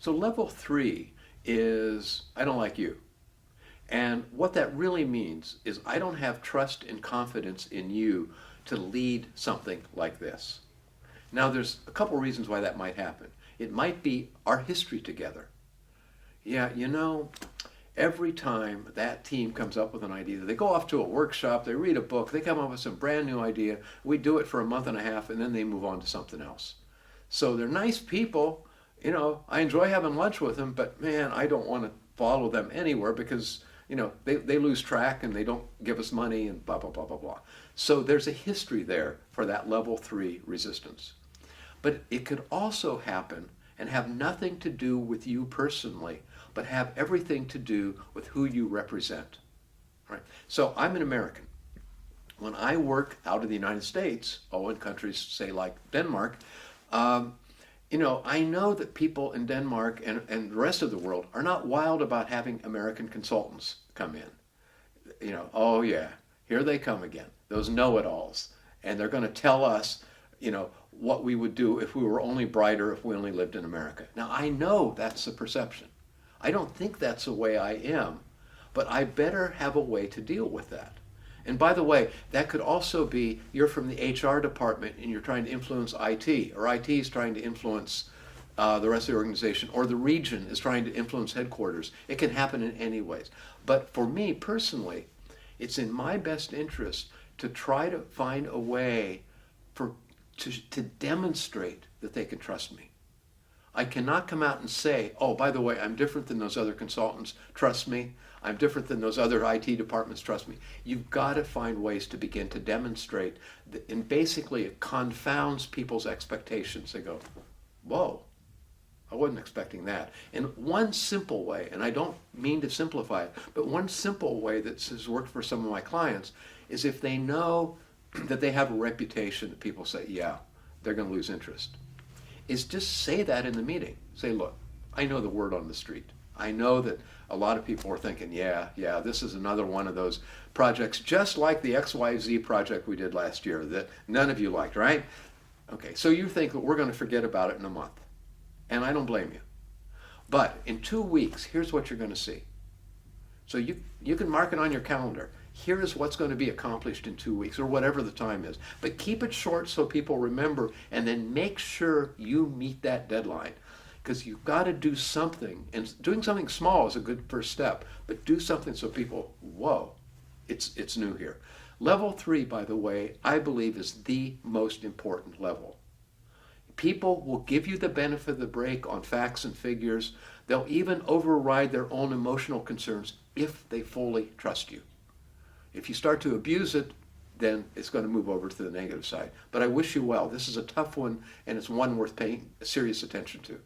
So level 3 is I don't like you. And what that really means is I don't have trust and confidence in you to lead something like this. Now, there's a couple reasons why that might happen. It might be our history together. Yeah, every time that team comes up with an idea, they go off to a workshop, they read a book, they come up with some brand new idea, we do it for a month and a half, and then they move on to something else. So they're nice people. I enjoy having lunch with them, but man, I don't want to follow them anywhere because they lose track and they don't give us money and blah, blah, blah, blah, blah. So there's a history there for that level 3 resistance. But it could also happen and have nothing to do with you personally, but have everything to do with who you represent. Right? So I'm an American. When I work out of the United States, in countries, say, like Denmark, I know that people in Denmark and the rest of the world are not wild about having American consultants come in. Oh yeah, here they come again, those know-it-alls. And they're going to tell us, what we would do if we were only brighter, if we only lived in America. Now, I know that's the perception. I don't think that's the way I am, but I better have a way to deal with that. And by the way, that could also be you're from the HR department and you're trying to influence IT, or IT is trying to influence the rest of the organization, or the region is trying to influence headquarters. It can happen in any ways. But for me personally, it's in my best interest to try to find a way to demonstrate that they can trust me. I cannot come out and say, oh, by the way, I'm different than those other consultants, trust me. I'm different than those other IT departments, trust me. You've got to find ways to begin to demonstrate that, and basically it confounds people's expectations. They go, whoa, I wasn't expecting that. And one simple way, and I don't mean to simplify it, but one simple way that has worked for some of my clients is if they know that they have a reputation that people say, yeah, they're going to lose interest, is just say that in the meeting. Say, look, I know the word on the street. I know that a lot of people are thinking, yeah, this is another one of those projects just like the XYZ project we did last year that none of you liked, right? Okay, so you think that we're going to forget about it in a month. And I don't blame you. But in 2 weeks, here's what you're going to see. So you can mark it on your calendar. Here is what's going to be accomplished in 2 weeks, or whatever the time is. But keep it short so people remember, and then make sure you meet that deadline. Because you've got to do something, and doing something small is a good first step, but do something so people, whoa, it's new here. Level 3, by the way, I believe is the most important level. People will give you the benefit of the break on facts and figures. They'll even override their own emotional concerns if they fully trust you. If you start to abuse it, then it's going to move over to the negative side. But I wish you well. This is a tough one, and it's one worth paying serious attention to.